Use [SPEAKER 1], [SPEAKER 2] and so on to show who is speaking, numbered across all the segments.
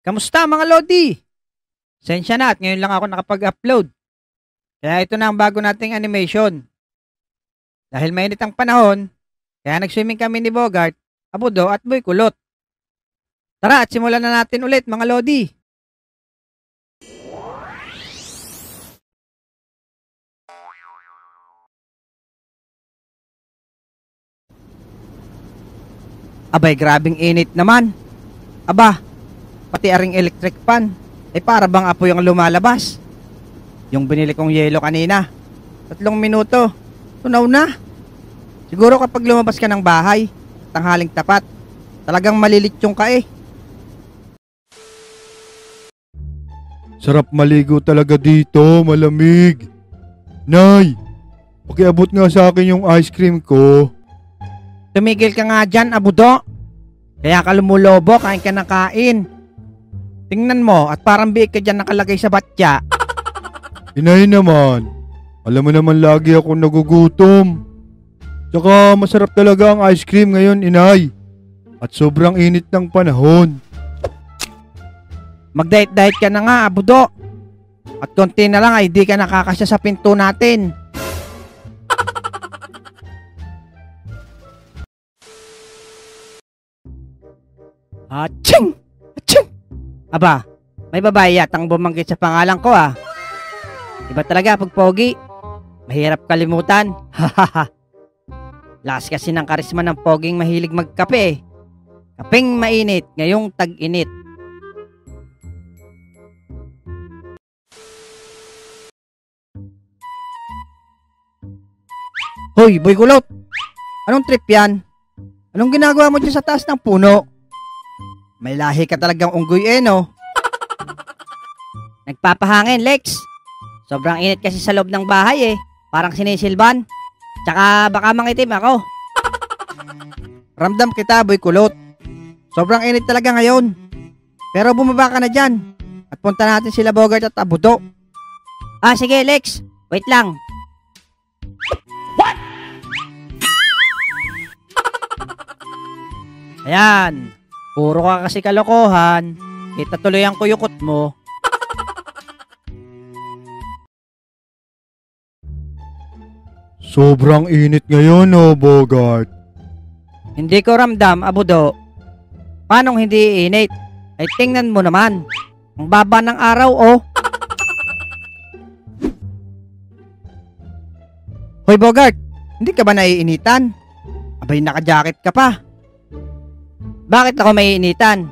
[SPEAKER 1] Kamusta mga Lodi? Sensya na at ngayon lang ako nakapag-upload. Kaya ito na ang bago nating animation. Dahil mainit ang panahon, kaya nag-swimming kami ni Bogart, Abudo at Boy Kulot. Tara at simulan na natin ulit mga Lodi. Abay, grabing init naman. Aba, pati aring electric fan, ay para bang apoy ang lumalabas. Yung binili kong yelo kanina, 3 minuto, tunaw na. Siguro kapag lumabas ka ng bahay, tanghaling tapat, talagang malilitsyon ka eh.
[SPEAKER 2] Sarap maligo talaga dito, malamig. Nay, pakiabot nga sa akin yung ice cream ko.
[SPEAKER 1] Tumigil ka nga dyan, Abudo. Kaya ka lumulobo, kain ka ng kain. Tingnan mo, at parang biik ka dyan nakalagay sa batya.
[SPEAKER 2] Inay naman, alam mo naman lagi ako nagugutom. Tsaka masarap talaga ang ice cream ngayon, inay. At sobrang init ng panahon.
[SPEAKER 1] Mag-diet-diet ka na nga, Abudo. At konti na lang ay di ka nakakasya sa pinto natin. Aching! Aching! Aba, may babae yatang bumanggit sa pangalan ko ah. Iba talaga pag pogi. Mahirap kalimutan. Hahaha. Lakas kasi ng karisma ng poging mahilig magkape. Kapeng mainit ngayong tag-init. Hoy, Boy Kulot! Anong trip yan? Anong ginagawa mo dyan sa taas ng puno? May lahi ka talagang unggoy eh, no? Nagpapahangin, Lex. Sobrang init kasi sa loob ng bahay eh. Parang sinisilban. Tsaka baka mangitim ako. Ramdam kita, Boy Kulot. Sobrang init talaga ngayon. Pero bumaba ka na dyan. At punta natin sila Bogart at Abudo. Ah, sige, Lex. Wait lang. Ayan. Puro ka kasi kalokohan. Kita tuloy ang kuyukot mo.
[SPEAKER 2] Sobrang init ngayon, oh, Bogart.
[SPEAKER 1] Hindi ko ramdam, Abudo. Paanong hindi init? Ay tingnan mo naman. Ang baba ng araw, oh. Hoy, Bogart. Hindi ka ba naiinitan? Abay, naka-jacket ka pa. Bakit ako maiinitan?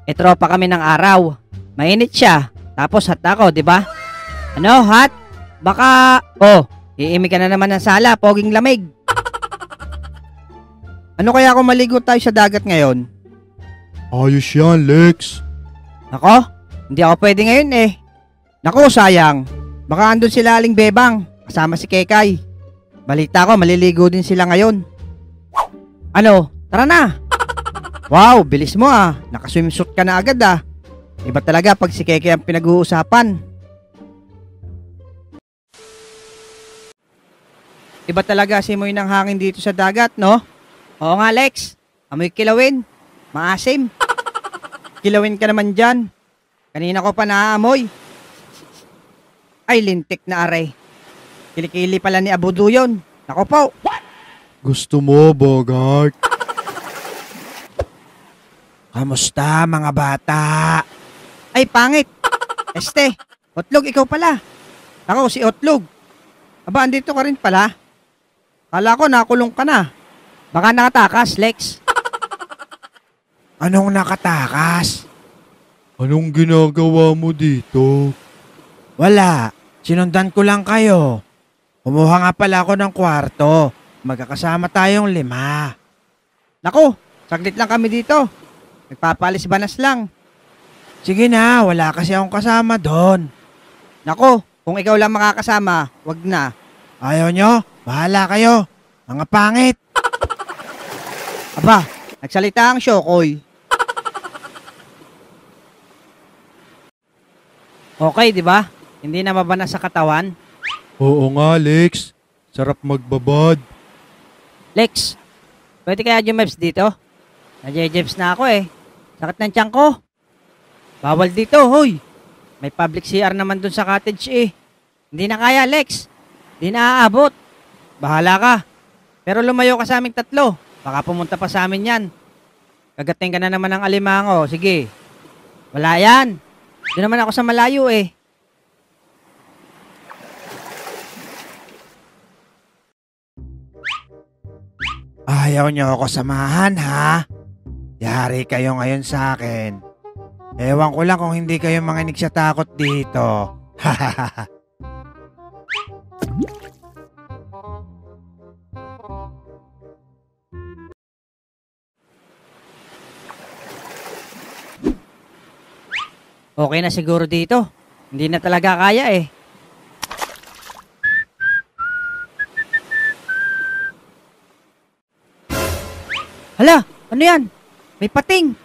[SPEAKER 1] E tropa kami ng araw. Mainit siya. Tapos hot ako, di ba? Ano, hot? Baka, iimig ka na naman ng sala, poging lamig. Ano kaya kung maligo tayo sa dagat ngayon?
[SPEAKER 2] Ayos yan, Lex.
[SPEAKER 1] Nako, hindi ako pwede ngayon eh. Nako, sayang. Baka andun sila Aling Bebang, kasama si Kekay. Balita ko, maliligo din sila ngayon. Ano, tara na. Wow, bilis mo ah. Naka-swimsuit ka na agad ah. Iba talaga pag si Keke ang pinag-uusapan. Iba talaga simoy ng hangin dito sa dagat, no? Oo nga, Lex. Amoy kilawin. Maasim. Kilawin ka naman dyan. Kanina ko pa naaamoy. Ay, lintik na are. Kilikili pala ni Abudo yun. Nako po.
[SPEAKER 2] Gusto mo, Bogart?
[SPEAKER 1] Kamusta mga bata? Ay, pangit. Otlog, ikaw pala. Ako, si Otlog. Aba, andito ka rin pala. Kala ko nakulong ka na. Baka nakatakas, Lex. Anong nakatakas?
[SPEAKER 2] Anong ginagawa mo dito?
[SPEAKER 1] Wala. Sinundan ko lang kayo. Kumuha nga pala ako ng kwarto. Magkakasama tayong 5. Naku, saglit lang kami dito. Nagpapalis banas lang. Sige na, wala kasi akong kasama doon. Nako, kung ikaw lang makakasama, wag na. Ayaw nyo? Bahala kayo. Mga pangit. Aba, nagsalita ang Shokoy. Okay, di ba? Hindi na mabanas sa katawan.
[SPEAKER 2] Oo nga, Lex. Sarap magbabad.
[SPEAKER 1] Lex, pwede kaya jumebs dito? Najejebs na ako eh. Sakit ng tiyan ko. Bawal dito, hoy. May public CR naman dun sa cottage eh. Hindi na kaya, Lex. Hindi na aabot. Bahala ka. Pero lumayo ka sa aming tatlo. Baka pumunta pa sa amin yan. Kagating ka na naman ng alimango. Sige. Wala yan. Doon naman ako sa malayo eh. Ayaw niyo ako samahan, ha? Yari kayo ngayon sa akin. Ewan ko lang kung hindi kayo manginig sa takot dito. Okay na siguro dito. Hindi na talaga kaya eh. Hala, ano yan? May pating.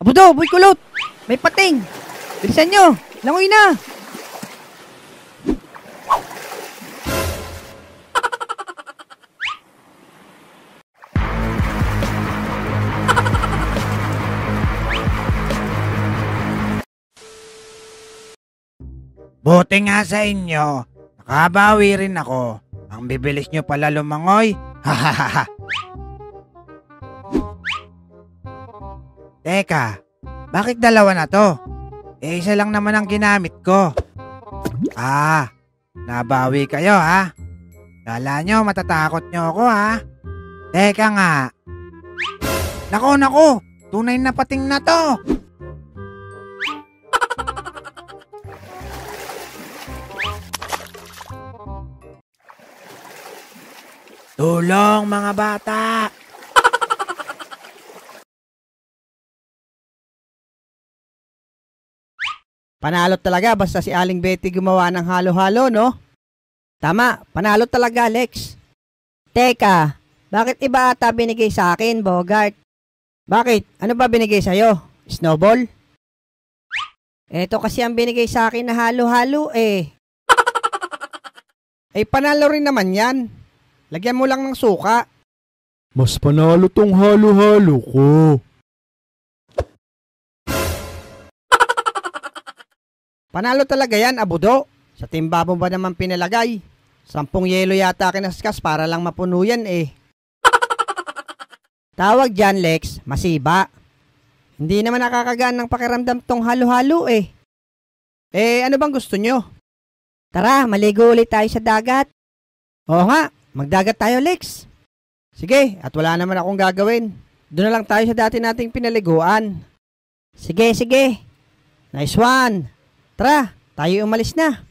[SPEAKER 1] Abudo, boy kulot. May pating. Bilisan nyo. Langoy na. Buti nga sa inyo. Nakabawi rin ako. Ang bibilis nyo pala lumangoy. Hahaha. Teka, bakit dalawa na to? Eh, isa lang naman ang ginamit ko. Ah, nabawi kayo ha? Kala nyo matatakot nyo ako ha? Teka nga. Nako, tunay na pating na to. Tulong mga bata! Panalo talaga basta si Aling Betty gumawa ng halo-halo, no? Tama, panalo talaga, Alex. Teka, bakit iba ata binigay sa akin, Bogart? Bakit? Ano ba binigay sa'yo? Snowball? Eto kasi ang binigay sa akin na halo-halo eh. Eh, panalo rin naman yan. Lagyan mo lang ng suka.
[SPEAKER 2] Mas panalo tong halo-halo ko.
[SPEAKER 1] Panalo talaga yan, Abudo. Sa timba mo ba naman pinalagay? 10 yelo yata kinaskas para lang mapuno yan eh. Tawag dyan, Lex, masiba. Hindi naman nakakagaan ng pakiramdam tong halo-halo eh. Eh, ano bang gusto nyo? Tara, maligo ulit tayo sa dagat. Oo nga, magdagat tayo, Lex. Sige, at wala naman akong gagawin. Doon na lang tayo sa dati nating pinaliguan. Sige. Nice one. Tara, tayo umalis na.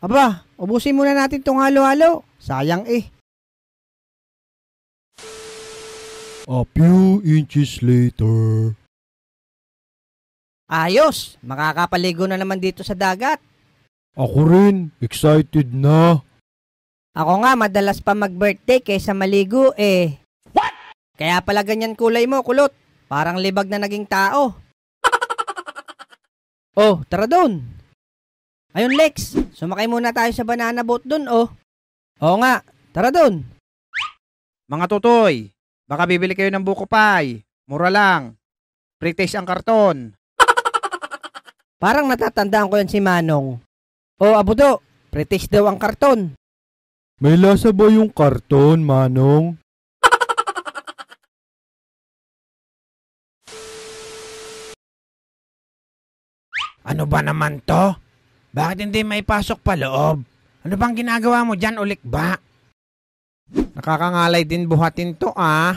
[SPEAKER 1] Aba, ubusin muna natin tong halo-halo. Sayang eh.
[SPEAKER 2] A few inches later.
[SPEAKER 1] Ayos, makakapaligo na naman dito sa dagat.
[SPEAKER 2] Ako rin, excited na.
[SPEAKER 1] Ako nga, madalas pa mag-birthday kaysa maligo eh. What? Kaya pala ganyan kulay mo, kulot. Parang libag na naging tao. Oh, tara doon. Ayun, Lex, sumakay muna tayo sa banana boat doon, oh. Oo nga, tara doon. Mga tutoy, baka bibili kayo ng buko pie. Mura lang. Pre-taste ang karton. Parang natatandaan ko yan si Manong. Oh, Abudo, pre-taste daw ang karton.
[SPEAKER 2] May lasa ba yung karton, Manong?
[SPEAKER 1] Ano ba naman to? Bakit hindi may pasok pa loob? Ano bang ginagawa mo dyan, ulik ba? Nakakangalay din buhatin to, ah.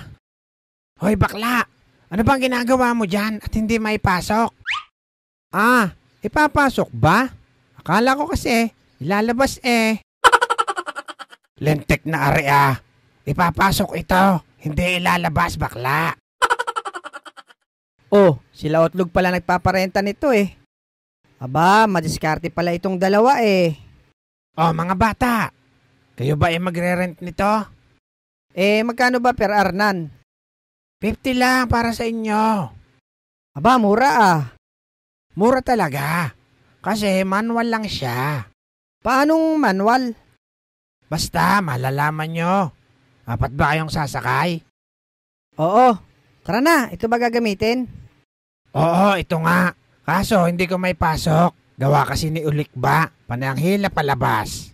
[SPEAKER 1] Hoy, bakla! Ano bang ginagawa mo dyan at hindi may pasok? Ah, ipapasok ba? Akala ko kasi, ilalabas eh. Lentek na area. Ipapasok ito, hindi ilalabas, bakla. Oh, sila Otlog pala nagpaparenta nito eh. Aba, madiskarte pala itong dalawa eh. Oh, mga bata, kayo ba ay magre-rent nito? Eh, magkano ba per arnan? 50 lang para sa inyo. Aba, mura ah. Mura talaga. Kasi manual lang siya. Paanong manual? Basta, malalaman nyo. Apat ba kayong sasakay? Oo,
[SPEAKER 3] Tara na, ito ba gagamitin?
[SPEAKER 1] Oo, ito nga. Kaso hindi ko may pasok. Gawa kasi ni Ulik ba? Pananghila palabas.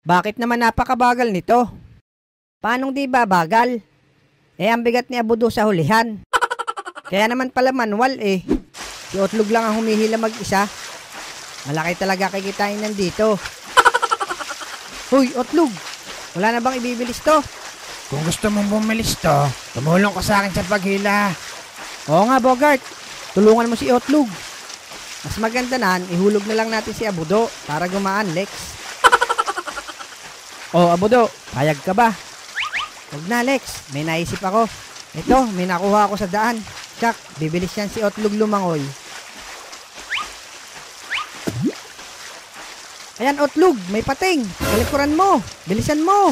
[SPEAKER 3] Bakit naman napakabagal nito? Paanong di ba bagal? Ang bigat ni Abudo sa hulihan. Kaya naman pala manual eh. Si Otlog lang ang humihila mag-isa. Malaki talaga kikitain nandito. Hoy, Otlog! Wala na bang ibibilis to?
[SPEAKER 1] Kung gusto mong bumilis to, tumulong ka sa akin sa paghila.
[SPEAKER 3] Oo nga, Bogart. Tulungan mo si Otlog. Mas maganda nan, ihulog na lang natin si Abudo para gumaan, Lex. Oh, Abudo, payag ka ba? Huwag na, Lex. May naisip ako. Ito, may nakuha ako sa daan. Tsak, bibilis yan si Otlog lumangoy. Ayan, Otlog, may pating. Kalikuran mo. Bilisan mo.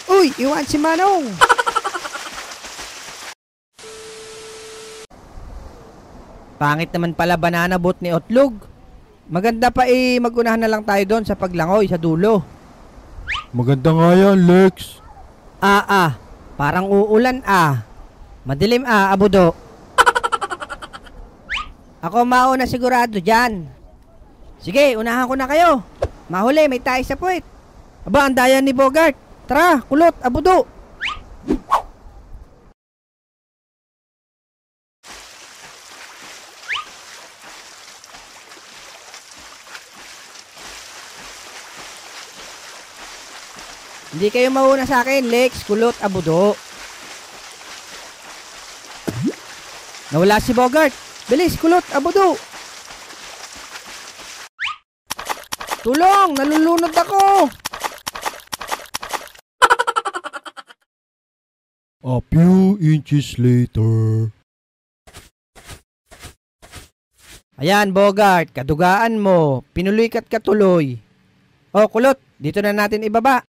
[SPEAKER 3] Uy, iwan si Manong. Pangit naman pala banana boat ni Otlog. Maganda pa magunahan na lang tayo doon sa paglangoy sa dulo.
[SPEAKER 2] Maganda nga yan, Lex.
[SPEAKER 3] Parang uulan Madilim Abudo. Ako mauna sigurado dyan. Sige, unahan ko na kayo. Mahuli, may tayo sa puwet. Aba, ang daya ni Bogart. Tara, kulot, Abudo. Hindi kayo mauna sa akin, Lex, kulot, Abudo. Nawala si Bogart. Bilis, kulot, Abudo. Tulong, nalulunod ako.
[SPEAKER 2] A few inches later.
[SPEAKER 3] Ayan, Bogart, kadugaan mo. Pinuloy ka't katuloy. Oh, kulot, dito na natin ibaba.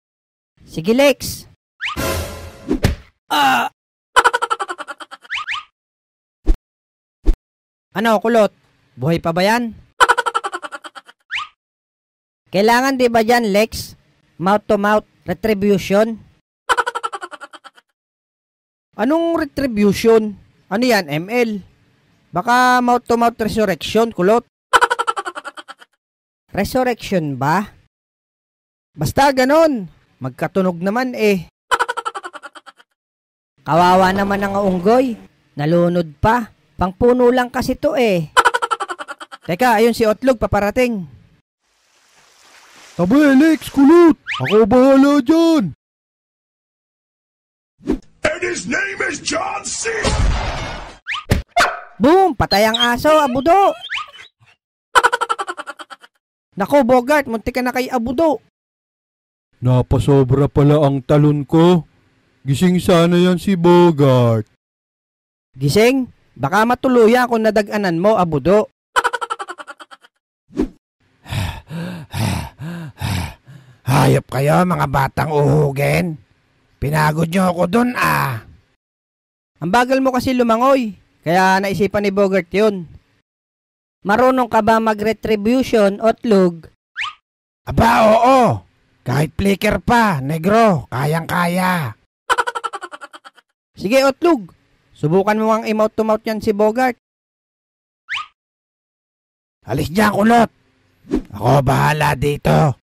[SPEAKER 3] Sige, Lex. Ano, kulot? Buhay pa ba yan? Kailangan di ba dyan, Lex? Mouth-to-mouth retribution? Anong retribution? Ano yan, ML? Baka mouth-to-mouth resurrection, kulot? Resurrection ba? Basta ganon. Magkatunog naman Kawawa naman ang unggoy. Nalunod pa. Pangpuno lang kasi to Teka, ayun si Otlog paparating.
[SPEAKER 2] Tabi, Lex, kulot. Ako bahala dyan.
[SPEAKER 4] And his name is John C.
[SPEAKER 3] Boom! Patay ang aso, Abudo. Nako, Bogart, muntik ka na kay Abudo.
[SPEAKER 2] Napasobra pala ang talon ko. Gising sana yan si Bogart.
[SPEAKER 3] Gising? Baka matuluyan kung nadaganan mo, Abudo.
[SPEAKER 1] Hayop kayo, mga batang uhugin. Pinagod nyo ako dun
[SPEAKER 3] Ang bagal mo kasi lumangoy. Kaya naisipan ni Bogart yun. Marunong ka ba mag-retribution, Otlog?
[SPEAKER 1] Aba, oo. Kahit flicker pa, negro, kayang-kaya.
[SPEAKER 3] Sige, Otlog. Subukan mo ang i-mouth-to-mouth yan si Bogart.
[SPEAKER 1] Alis dyan, kulot. Ako bahala dito.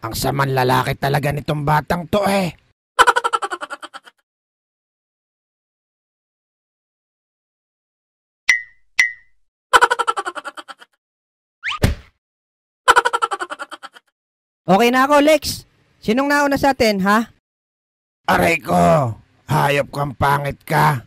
[SPEAKER 1] Ang saman lalaki talaga nitong batang to
[SPEAKER 3] Okay na ako, Lex. Sinong nauna sa atin, ha?
[SPEAKER 1] Aray ko, hayop kang pangit ka.